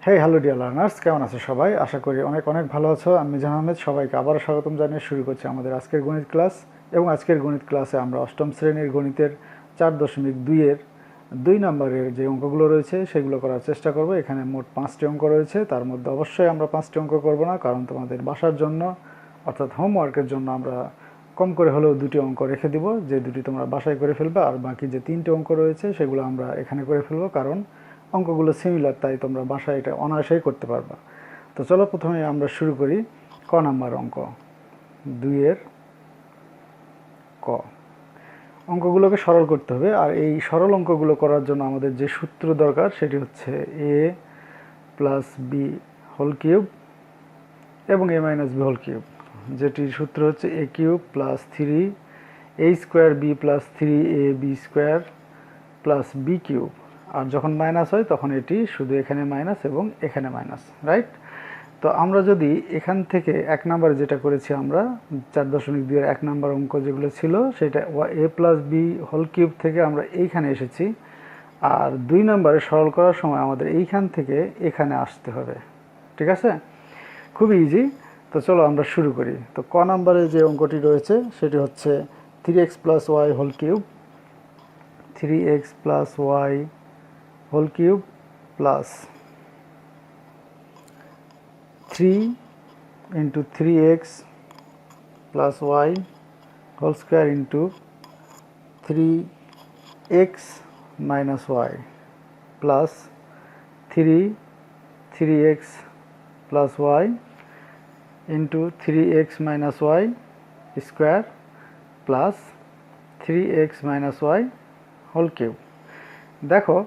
Hello dear learners, কেমন আছো সবাই? আশা করি অনেক অনেক ভালো আছো। আমি মিজান আহমেদ সবাইকে আবারও স্বাগতম জানিয়ে শুরু করছি আমাদের আজকের গণিত ক্লাস। এবং আজকের গণিত ক্লাসে আমরা অষ্টম শ্রেণীর গণিতের 4.2-এর 2 নম্বরের যে অঙ্কগুলো রয়েছে সেগুলো করার চেষ্টা করব। এখানে মোট 5টি অঙ্ক রয়েছে, তার মধ্যে অবশ্যই আমরা 5টি অঙ্ক করব না, কারণ তোমাদের বাসার জন্য অর্থাৎ হোমওয়ার্কের জন্য আমরা কম করে হলেও 2টি অঙ্ক রেখে দিব, যে 2টি তোমরা বাসায় করে ফেলবে, আর বাকি যে 3টে অঙ্ক রয়েছে সেগুলো আমরা এখানে করে ফেলবো, কারণ অঙ্কগুলো সিমিলার, তাই তোমরা বাসায় এটা অনায়াসেই করতে পারবা। তো চলো প্রথমে আমরা শুরু করি ক নাম্বার অঙ্ক, 2-এর ক। অঙ্কগুলোকে সরল করতে হবে, আর এই সরল অঙ্কগুলো করার জন্য আমাদের যে সূত্র দরকার সেটি হচ্ছে A plus B whole cube এবং A minus B whole cube, যেটির সূত্র হচ্ছে A cube plus 3 A square B plus 3 A B square plus B cube. আর যখন মাইনাস হয় তখন এটি শুধু এখানে মাইনাস এবং এখানে মাইনাস, রাইট? তো আমরা যদি এখান থেকে 1 নম্বরে যেটা করেছি আমরা 4.2-এর 1 নম্বর অঙ্ক যেগুলো ছিল সেটা এ প্লাস বি হোল কিউব থেকে আমরা এইখানে এসেছি, আর 2 নম্বরে সরল করার সময় আমাদের এইখান থেকে এখানে আসতে হবে। ঠিক আছে, খুবই ইজি। তো চলো আমরা শুরু করি। তো ক নম্বরে যে অঙ্কটি রয়েছে সেটি হচ্ছে 3x plus Y whole cube, 3x plus Y whole cube plus 3 into 3x plus y whole square into 3x minus y plus 3x plus y into 3x minus y square plus 3x minus y whole cube। দেখো,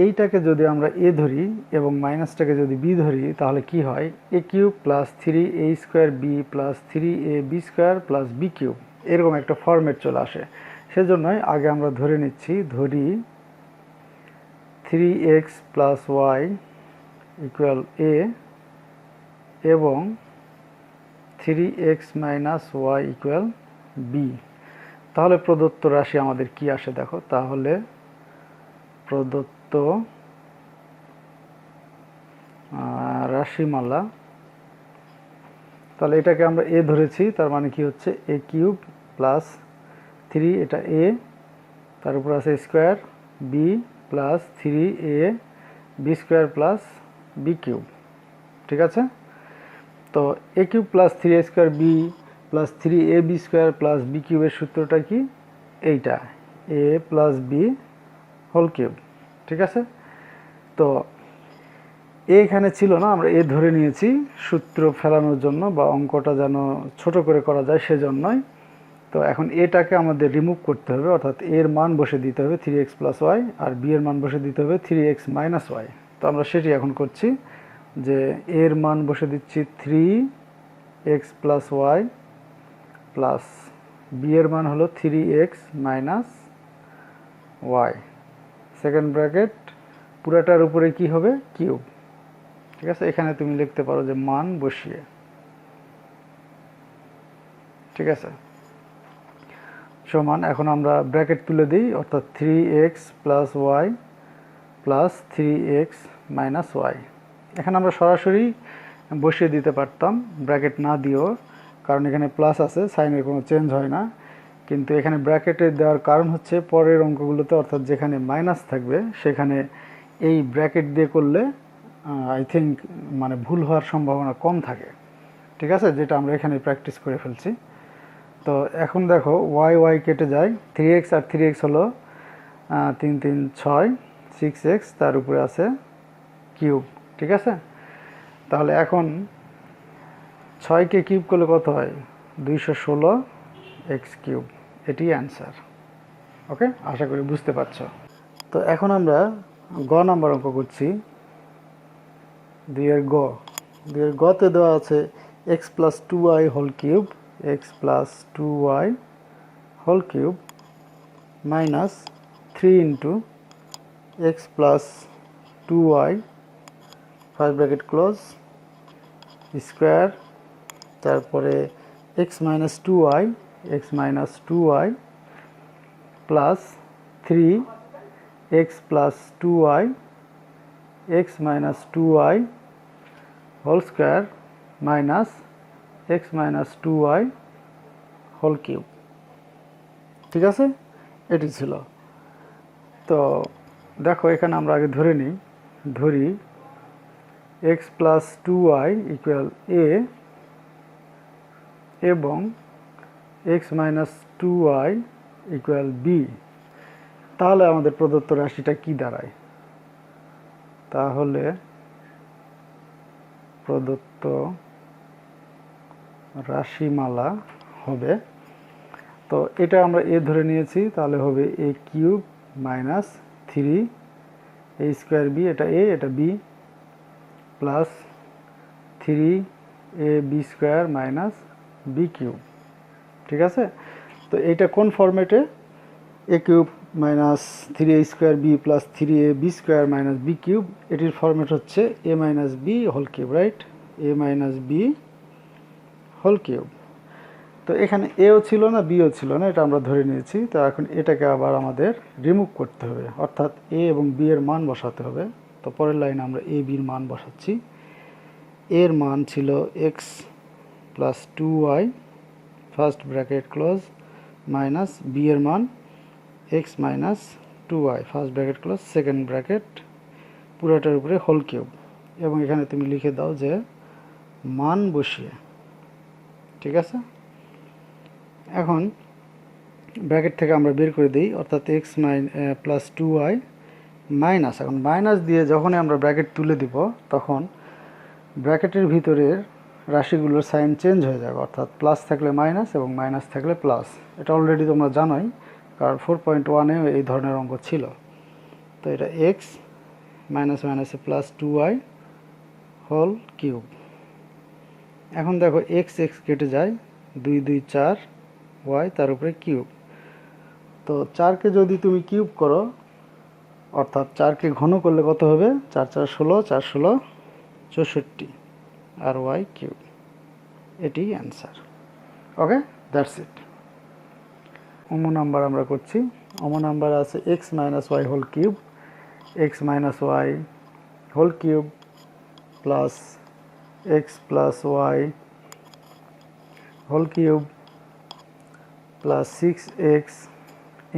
এইটাকে যদি আমরা এ ধরি এবং মাইনাসটাকে যদি B ধরি তাহলে কি হয়? A cube plus 3 A square B plus 3 A B square plus B cube, এরকম একটা ফরম্যাট চলে আসে। সেজন্যই আগে আমরা ধরে নিচ্ছি, ধরি 3x plus Y equal a এবং 3x minus Y equal b. তাহলে প্রদত্ত রাশি আমাদের কি আসে দেখো, তাহলে প্রদত্ত রাশিমালা, তাহলে এটাকে আমরা এ ধরেছি, তার মানে কি হচ্ছে এ কিউব প্লাস 3, এটা এ, তার উপর আছে square B plus 3 A B square plus B cube. ঠিক আছে, তো a cube plus 3 square B plus 3 A B square plus b কিউবের সূত্রটা কি? এইটা, a plus B whole cube. ঠিক আছে, তো এখানে ছিল না, আমরা এ ধরে নিয়েছি সূত্র ফেলানোর জন্য বা অঙ্কটা যেন ছোট করে করা যায় সেজন্যই। তো এখন এটাকে আমাদের রিমুভ করতে হবে, অর্থাৎ এর মান বসে দিতে হবে 3x প্লাস ওয়াই, আর বি এর মান বসে দিতে হবে 3x মাইনাস ওয়াই। তো আমরা সেটি এখন করছি, যে এর মান বসে দিচ্ছি 3x plus Y plus B এর মান হলো 3x minus y, second bracket, পুরাটার উপরে কি হবে? কিউব। ঠিক আছে, এখানে তুমি লিখতে পারো যে মান বসিয়ে। ঠিক আছে, সমান, এখন আমরা ব্র্যাকেট তুলে দিই, অর্থাৎ 3x plus Y plus 3x minus Y. এখানে আমরা সরাসরি বসিয়ে দিতে পারতাম ব্র্যাকেট না দিয়েও, কারণ এখানে প্লাস আছে, সাইনের কোনো চেঞ্জ হয় না। কিন্তু এখানে ব্র্যাকেটে দেওয়ার কারণ হচ্ছে পরের অঙ্কগুলোতে, অর্থাৎ যেখানে মাইনাস থাকবে সেখানে এই ব্র্যাকেট দিয়ে করলে আই থিঙ্ক মানে ভুল হওয়ার সম্ভাবনা কম থাকে। ঠিক আছে, যেটা আমরা এখানে প্র্যাকটিস করে ফেলছি। তো এখন দেখো, ওয়াই ওয়াই কেটে যায়, 3x আর 3x হলো 3 3 6, 6x, তার উপরে আছে কিউব। ঠিক আছে, তাহলে এখন 6কে কিউব করলে কত হয়? 216x কিউব, এটি অ্যান্সার। ওকে, আশা করি বুঝতে পারছো। তো এখন আমরা গ নাম্বার অঙ্ক করছি, 2-এর গ। 2-এর গতে দেওয়া আছে x plus 2y whole cube, x plus 2y whole cube minus 3 into x plus 2y first bracket close square, তারপরে x minus 2y, x minus 2y plus 3x plus 2y X minus two Y whole square minus X minus two Y whole cube. ঠিক আছে, এটি ছিল। তো দেখো এখানে আমরা আগে ধরি x plus two y equal a এবং x minus two y equal b. তাহলে আমাদের প্রদত্ত রাশিটা কি দাঁড়ায়? তাহলে প্রদত্ত রাশিমালা হবে, তো এটা আমরা এ ধরে নিয়েছি, তাহলে হবে a cube minus three a square b, এটা এ এটা b, plus three a B square minus b cube. ঠিক আছে, তো এইটা কোন ফরম্যাটে? A cube minus three a square B plus three a B square minus b cube, এটির format হচ্ছে a minus B whole cube, right? A minus B whole cube. তো এখানে এও ছিল না বিও ছিল না, এটা আমরা ধরে নিয়েছি। তো এখন এটাকে আবার আমাদের রিমুভ করতে হবে, অর্থাৎ এ এবং বি এর মান বসাতে হবে। তো পরের লাইনে আমরা এ বির মান বসাচ্ছি। এর মান ছিল x plus two y first bracket close minus b এর মান x minus two y first bracket close second bracket পুরোটার উপরে হোল কিউব। এবং এখানে তুমি লিখে দাও যে মান বসিয়ে। ঠিক আছে, এখন ব্র্যাকেট থেকে আমরা বের করে দিই, অর্থাৎ X plus two Y minus, এখন মাইনাস দিয়ে যখনই আমরা ব্র্যাকেট তুলে দিব তখন ব্র্যাকেটের ভিতরের রাশিগুলোর সাইন চেঞ্জ হয়ে যাবে, অর্থাৎ প্লাস থাকলে মাইনাস এবং মাইনাস থাকলে প্লাস। এটা অলরেডি তোমরা জানোই, কারণ 4.1-এও এই ধরনের অঙ্ক ছিল। তো এটা এক্স মাইনাস মাইনাসে plus two Y whole cube. এখন দেখো এক্স এক্স কেটে যায়, দুই দুই চার ওয়াই তার উপরে কিউব। তো চারকে যদি তুমি কিউব করো, অর্থাৎ চারকে ঘন করলে কত হবে? চার চার ষোলো, চার ষোলো 64 আর ওয়াই কিউব। এটি অ্যান্সার। Okay, that's it. অমো নাম্বার আমরা করছি। অমো নাম্বার আছে x minus Y whole cube, x minus Y whole cube plus x plus Y whole cube plus 6x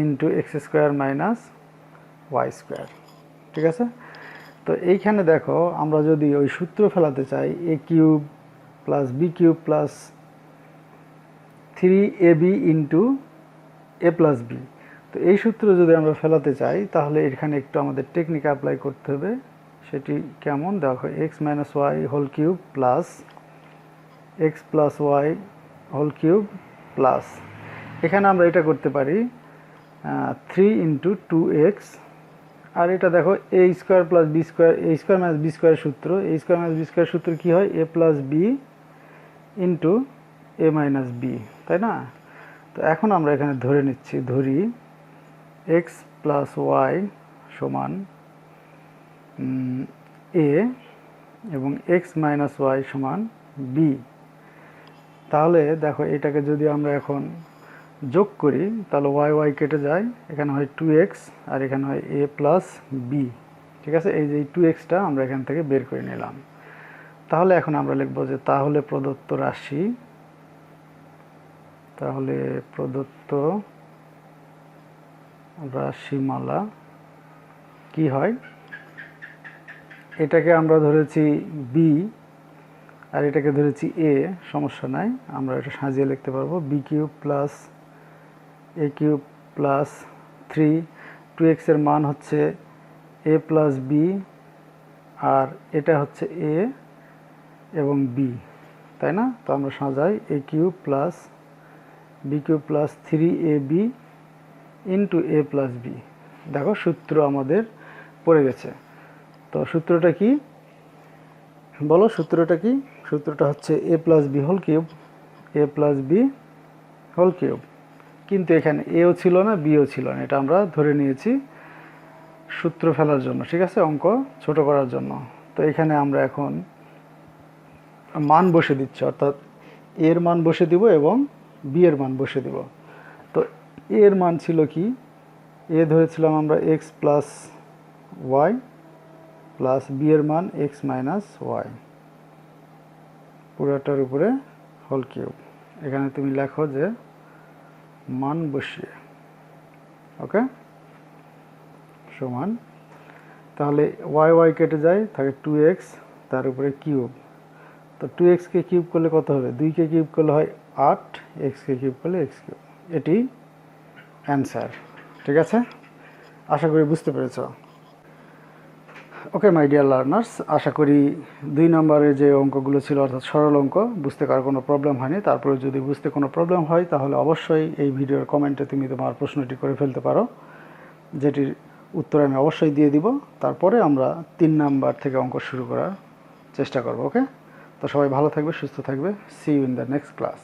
into x square minus y square. ঠিক আছে, তো এইখানে দেখো আমরা যদি ওই সূত্র ফেলাতে চাই a cube plus B cube plus three a b into a plus b, তো এই সূত্র যদি আমরা ফেলাতে চাই তাহলে এখানে একটু আমাদের টেকনিক অ্যাপ্লাই করতে হবে। সেটি কেমন? দেখো X minus Y whole cube plus x plus Y whole cube plus, এখানে আমরা এটা করতে পারি থ্রি ইন্টু টু এক্স, আর এটা দেখো A square plus B square, A square minus B square সূত্র, A square minus B square সূত্র কী হয়? A plus B into A minus B, তাই না? তো এখন আমরা এখানে ধরি এক্স প্লাস ওয়াই সমান এ এবং এক্স মাইনাস ওয়াই সমান বি। তাহলে দেখো এটাকে যদি আমরা এখন যোগ করি তাহলে ওয়াই ওয়াই কেটে যায়, এখানে হয় 2x আর এখানে হয় a প্লাস বি। ঠিক আছে, এই যে 2xটা আমরা এখান থেকে বের করে নিলাম। তাহলে এখন আমরা লিখব যে তাহলে প্রদত্ত রাশিমালা কি হয়? এটাকে আমরা ধরেছি বি আর এটাকে ধরেছি এ, সমস্যা নাই, আমরা এটা সাজিয়ে লিখতে পারবো। বি কিউব প্লাস এ কিউব প্লাস থ্রি, 2x এর মান হচ্ছে এ প্লাস বি আর এটা হচ্ছে এ এবং বি, তাই না? তো আমরা সাজাই a cube plus B cube plus three a b into a plus b. দেখো সূত্র আমাদের পড়ে গেছে। তো সূত্রটা কি বলো? সূত্রটা কি? সূত্রটা হচ্ছে A plus B whole cube, A plus B whole cube. কিন্তু এখানে এও ছিল না বিও ছিল না, এটা আমরা ধরে নিয়েছি সূত্র ফেলার জন্য, ঠিক আছে, অঙ্ক ছোট করার জন্য। তো এখানে আমরা এখন মান বসে দিচ্ছি, অর্থাৎ এর মান বসে দিব এবং বি এর মান বসে দিব। তো এর মান ছিল কি? এ ধরেছিলাম আমরা X plus Y plus B এর মান এক্স মাইনাস ওয়াই, পুরোটার উপরে হোল কিউব। এখানে তুমি লেখো যে মান বসিয়ে, ওকে, সমান, তাহলে ওয়াই ওয়াই কেটে যায়, থাকে 2x, তার উপরে কিউব। তো 2xকে কিউব করলে কত হবে? 2কে কিউব করলে হয় 8, xকে কিউব করলে x কিউব। এটি অ্যান্সার। ঠিক আছে, আশা করি বুঝতে পেরেছ। ওকে মাই ডিয়ার লার্নার্স, আশা করি 2 নম্বরের যে অঙ্কগুলো ছিল অর্থাৎ সরল অঙ্ক বুঝতে কার কোনো প্রবলেম হয়নি। তারপরে যদি বুঝতে কোনো প্রবলেম হয় তাহলে অবশ্যই এই ভিডিওর কমেন্টে তুমি তোমার প্রশ্নটি করে ফেলতে পারো, যেটির উত্তর আমি অবশ্যই দিয়ে দিব। তারপরে আমরা 3 নাম্বার থেকে অঙ্ক শুরু করার চেষ্টা করব। ওকে, তো সবাই ভালো থাকবে, সুস্থ থাকবে। See you in the next class.